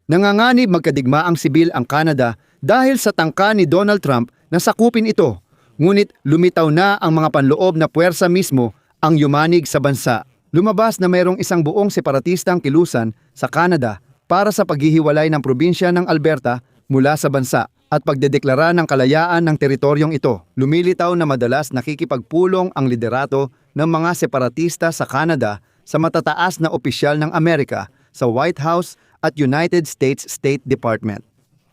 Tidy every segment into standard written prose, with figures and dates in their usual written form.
Nanganganib magkadigmaang sibil ang Canada dahil sa tangka ni Donald Trump na sakupin ito. Ngunit lumitaw na ang mga panloob na puwersa mismo ang yumanig sa bansa. Lumabas na mayroong isang buong separatistang kilusan sa Canada para sa paghihiwalay ng probinsya ng Alberta mula sa bansa at pagdedeklara ng kalayaan ng teritoryong ito. Lumilitaw na madalas nakikipagpulong ang liderato ng mga separatista sa Canada sa matataas na opisyal ng Amerika sa White House at United States State Department.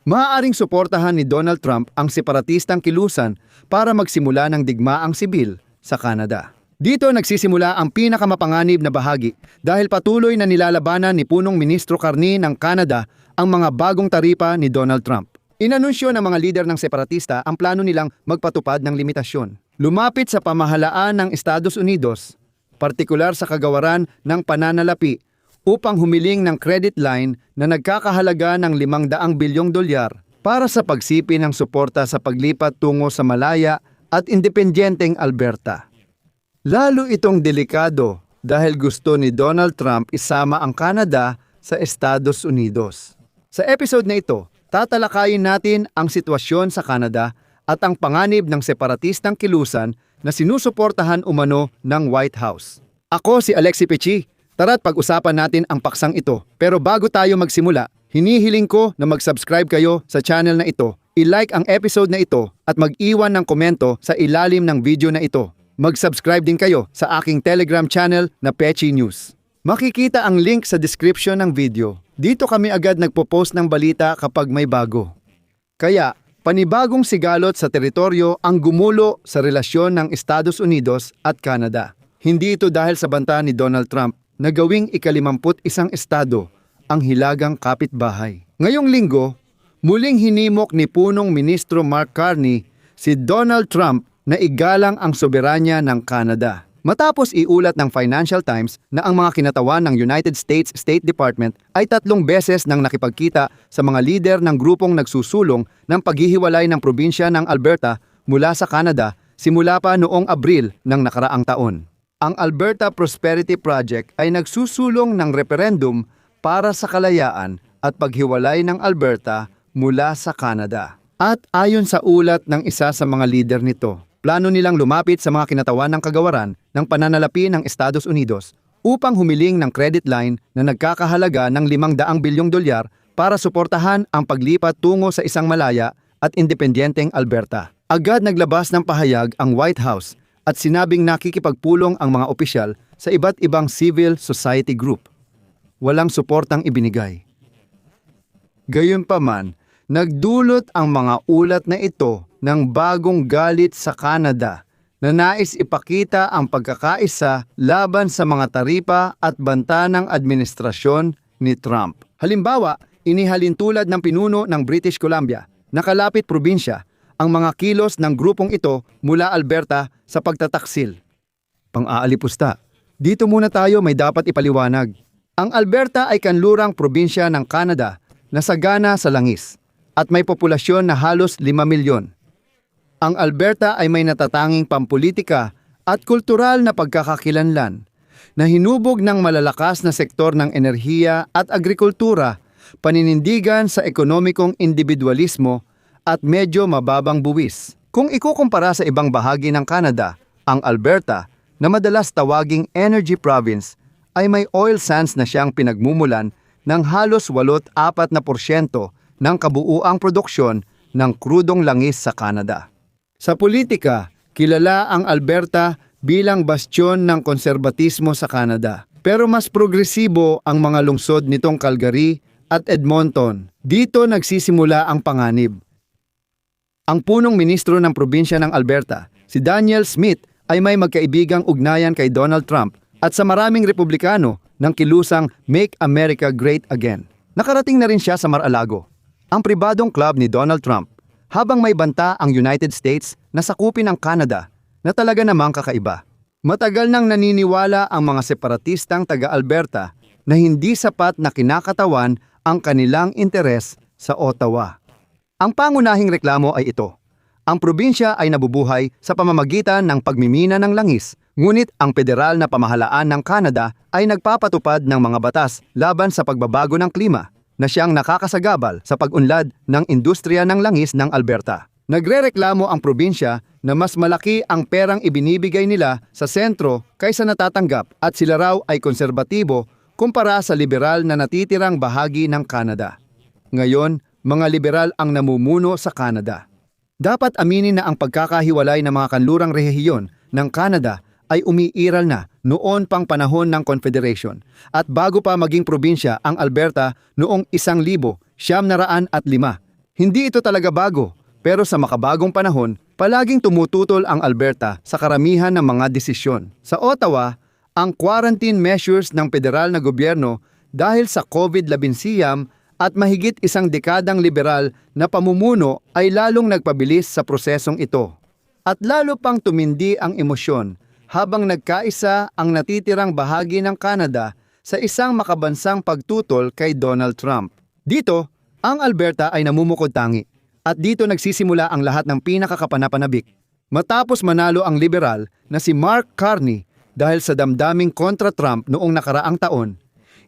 Maaaring suportahan ni Donald Trump ang separatistang kilusan para magsimula ng digmaang sibil sa Canada. Dito nagsisimula ang pinakamapanganib na bahagi dahil patuloy na nilalabanan ni punong ministro Carney ng Canada ang mga bagong taripa ni Donald Trump. Inanunsyo ng mga lider ng separatista ang plano nilang magpatupad ng limitasyon. Lumapit sa pamahalaan ng Estados Unidos, partikular sa kagawaran ng pananalapi, upang humiling ng credit line na nagkakahalaga ng $500 bilyong para sa pagsipi ng suporta sa paglipat tungo sa malaya at independenteng Alberta. Lalo itong delikado dahil gusto ni Donald Trump isama ang Canada sa Estados Unidos. Sa episode na ito, tatalakayin natin ang sitwasyon sa Canada at ang panganib ng separatistang kilusan na sinusuportahan umano ng White House. Ako si Alexi Pechi. Tara't pag-usapan natin ang paksang ito. Pero bago tayo magsimula, hinihiling ko na mag-subscribe kayo sa channel na ito, i-like ang episode na ito at mag-iwan ng komento sa ilalim ng video na ito. Mag-subscribe din kayo sa aking Telegram channel na Pechi News. Makikita ang link sa description ng video. Dito kami agad nagpo-post ng balita kapag may bago. Kaya, panibagong sigalot sa teritoryo ang gumulo sa relasyon ng Estados Unidos at Canada. Hindi ito dahil sa banta ni Donald Trump na gawing ika-51 estado ang hilagang kapitbahay. Ngayong linggo, muling hinimok ni punong ministro Mark Carney si Donald Trump na igalang ang soberanya ng Canada. Matapos iulat ng Financial Times na ang mga kinatawan ng United States State Department ay 3 beses nang nakipagkita sa mga lider ng grupong nagsusulong ng paghihiwalay ng probinsya ng Alberta mula sa Canada simula pa noong Abril ng nakaraang taon. Ang Alberta Prosperity Project ay nagsusulong ng referendum para sa kalayaan at paghiwalay ng Alberta mula sa Canada. At ayon sa ulat ng isa sa mga lider nito, plano nilang lumapit sa mga kinatawan ng kagawaran ng pananalapi ng Estados Unidos upang humiling ng credit line na nagkakahalaga ng $500 bilyong para suportahan ang paglipat tungo sa isang malaya at independenteng Alberta. Agad naglabas ng pahayag ang White House at sinabing nakikipagpulong ang mga opisyal sa iba't ibang civil society group. Walang suportang ibinigay. Gayunpaman, nagdulot ang mga ulat na ito ng bagong galit sa Canada na nais ipakita ang pagkakaisa laban sa mga taripa at banta ng administrasyon ni Trump. Halimbawa, inihalin tulad ng pinuno ng British Columbia na kalapit probinsya ang mga kilos ng grupong ito mula Alberta sa pagtataksil. Pang-aalipusta. Dito muna tayo may dapat ipaliwanag. Ang Alberta ay kanlurang probinsya ng Canada na sagana sa langis at may populasyon na halos 5 milyon. Ang Alberta ay may natatanging pampulitika at kultural na pagkakakilanlan na hinubog ng malalakas na sektor ng enerhiya at agrikultura, paninindigan sa ekonomikong individualismo at medyo mababang buwis. Kung ikukumpara sa ibang bahagi ng Canada, ang Alberta, na madalas tawaging energy province, ay may oil sands na siyang pinagmumulan ng halos 84% ng kabuuang produksyon ng krudong langis sa Canada. Sa politika, kilala ang Alberta bilang bastion ng konserbatismo sa Canada. Pero mas progresibo ang mga lungsod nitong Calgary at Edmonton. Dito nagsisimula ang panganib. Ang punong ministro ng probinsya ng Alberta, si Danielle Smith, ay may magkaibigang ugnayan kay Donald Trump at sa maraming Republikano ng kilusang Make America Great Again. Nakarating na rin siya sa Mar-a-Lago, ang pribadong club ni Donald Trump, habang may banta ang United States na sakupin ang Canada na talaga namang kakaiba. Matagal nang naniniwala ang mga separatistang taga-Alberta na hindi sapat na kinakatawan ang kanilang interes sa Ottawa. Ang pangunahing reklamo ay ito. Ang probinsya ay nabubuhay sa pamamagitan ng pagmimina ng langis, ngunit ang federal na pamahalaan ng Canada ay nagpapatupad ng mga batas laban sa pagbabago ng klima na siyang nakakasagabal sa pag-unlad ng industriya ng langis ng Alberta. Nagrereklamo ang probinsya na mas malaki ang perang ibinibigay nila sa sentro kaysa natatanggap at sila raw ay konserbatibo kumpara sa liberal na natitirang bahagi ng Canada. Ngayon, mga liberal ang namumuno sa Canada. Dapat aminin na ang pagkakahiwalay ng mga kanlurang rehiyon ng Canada ay umiiral na noon pang panahon ng Confederation at bago pa maging probinsya ang Alberta noong 1905. Hindi ito talaga bago. Pero sa makabagong panahon, palaging tumututol ang Alberta sa karamihan ng mga desisyon. Sa Ottawa, ang quarantine measures ng federal na gobyerno dahil sa COVID-19 at mahigit isang dekadang liberal na pamumuno ay lalong nagpabilis sa prosesong ito. At lalo pang tumindi ang emosyon habang nagkaisa ang natitirang bahagi ng Canada sa isang makabansang pagtutol kay Donald Trump. Dito, ang Alberta ay namumukod-tangi. At dito nagsisimula ang lahat ng pinakakapanapanabik. Matapos manalo ang liberal na si Mark Carney dahil sa damdaming kontra Trump noong nakaraang taon,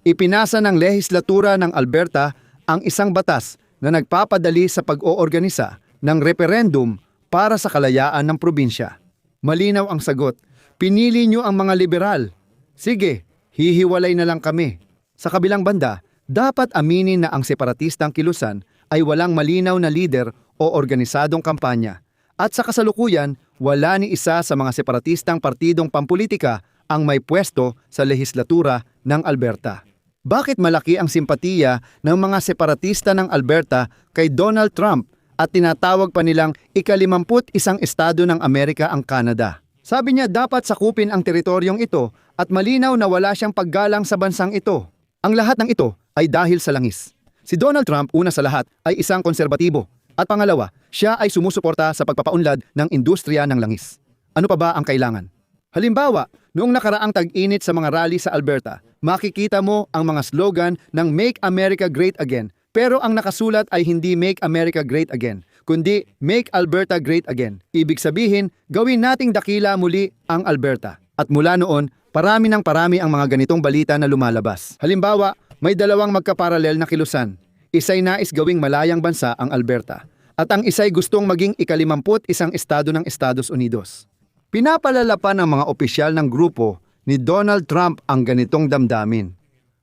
ipinasa ng lehislatura ng Alberta ang isang batas na nagpapadali sa pag-oorganisa ng referendum para sa kalayaan ng probinsya. Malinaw ang sagot, pinili nyo ang mga liberal. Sige, hihiwalay na lang kami. Sa kabilang banda, dapat aminin na ang separatistang kilusan ay walang malinaw na lider o organisadong kampanya. At sa kasalukuyan, wala ni isa sa mga separatistang partidong pampulitika ang may pwesto sa lehislatura ng Alberta. Bakit malaki ang simpatiya ng mga separatista ng Alberta kay Donald Trump at tinatawag pa nilang ika-51 estado ng Amerika ang Canada? Sabi niya dapat sakupin ang teritoryong ito at malinaw na wala siyang paggalang sa bansang ito. Ang lahat ng ito ay dahil sa langis. Si Donald Trump, una sa lahat, ay isang konserbatibo. At pangalawa, siya ay sumusuporta sa pagpapaunlad ng industriya ng langis. Ano pa ba ang kailangan? Halimbawa, noong nakaraang tag-init sa mga rally sa Alberta, makikita mo ang mga slogan ng Make America Great Again. Pero ang nakasulat ay hindi Make America Great Again, kundi Make Alberta Great Again. Ibig sabihin, gawin nating dakila muli ang Alberta. At mula noon, parami ang mga ganitong balita na lumalabas. Halimbawa, may dalawang magkaparalel na kilusan. Isa'y nais gawing malayang bansa ang Alberta at ang isa'y gustong maging ika-51 estado ng Estados Unidos. Pinapalala pa ng mga opisyal ng grupo ni Donald Trump ang ganitong damdamin.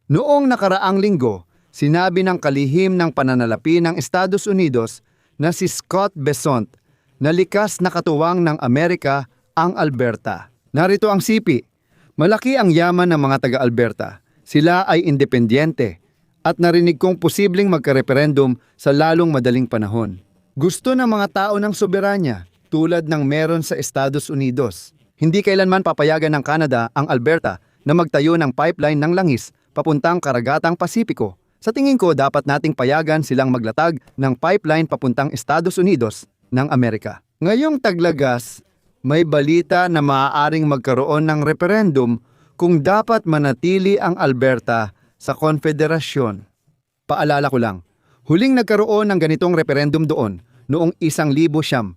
Noong nakaraang linggo, sinabi ng kalihim ng pananalapi ng Estados Unidos na si Scott Bessent na likas na katuwang ng Amerika ang Alberta. Narito ang sipi. Malaki ang yaman ng mga taga-Alberta. Sila ay independyente at narinig kong posibleng magka-referendum sa lalong madaling panahon. Gusto ng mga tao ng soberanya tulad ng meron sa Estados Unidos. Hindi kailanman papayagan ng Canada ang Alberta na magtayo ng pipeline ng langis papuntang Karagatang Pasipiko. Sa tingin ko dapat nating payagan silang maglatag ng pipeline papuntang Estados Unidos ng Amerika. Ngayong taglagas, may balita na maaaring magkaroon ng referendum kung dapat manatili ang Alberta sa konfederasyon. Paalala ko lang, huling nagkaroon ng ganitong referendum doon noong 1995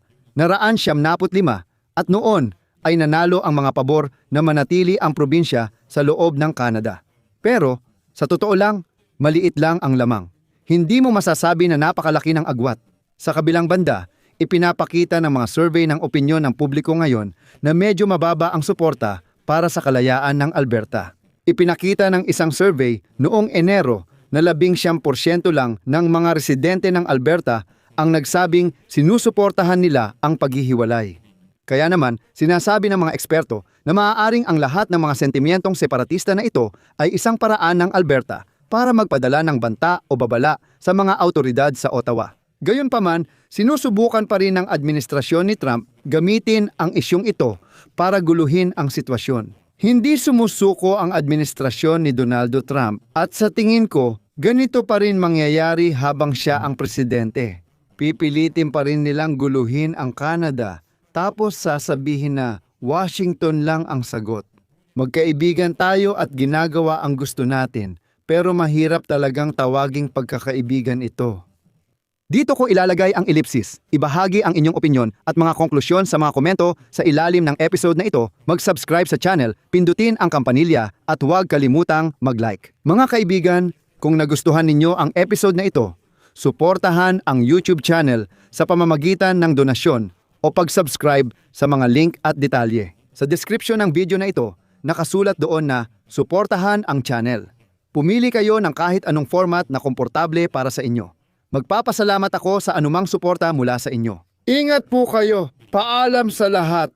at noon ay nanalo ang mga pabor na manatili ang probinsya sa loob ng Canada. Pero, sa totoo lang, maliit lang ang lamang. Hindi mo masasabi na napakalaki ng agwat. Sa kabilang banda, ipinapakita ng mga survey ng opinyon ng publiko ngayon na medyo mababa ang suporta para sa kalayaan ng Alberta. Ipinakita ng isang survey noong Enero na 19% lang ng mga residente ng Alberta ang nagsabing sinusuportahan nila ang paghihiwalay. Kaya naman, sinasabi ng mga eksperto na maaaring ang lahat ng mga sentimentong separatista na ito ay isang paraan ng Alberta para magpadala ng banta o babala sa mga autoridad sa Ottawa. Gayunpaman, sinusubukan pa rin ng administrasyon ni Trump gamitin ang isyong ito para guluhin ang sitwasyon. Hindi sumusuko ang administrasyon ni Donald Trump at sa tingin ko, ganito pa rin mangyayari habang siya ang presidente. Pipilitin pa rin nilang guluhin ang Canada tapos sasabihin na Washington lang ang sagot. Magkaibigan tayo at ginagawa ang gusto natin, pero mahirap talagang tawaging pagkakaibigan ito. Dito ko ilalagay ang ellipsis. Ibahagi ang inyong opinyon at mga konklusyon sa mga komento sa ilalim ng episode na ito. Mag-subscribe sa channel, pindutin ang kampanilya at huwag kalimutang mag-like. Mga kaibigan, Kung nagustuhan ninyo ang episode na ito, suportahan ang YouTube channel sa pamamagitan ng donasyon o pag-subscribe sa mga link at detalye. Sa description ng video na ito, nakasulat doon na suportahan ang channel. Pumili kayo ng kahit anong format na komportable para sa inyo. Magpapasalamat ako sa anumang suporta mula sa inyo. Ingat po kayo. Paalam sa lahat.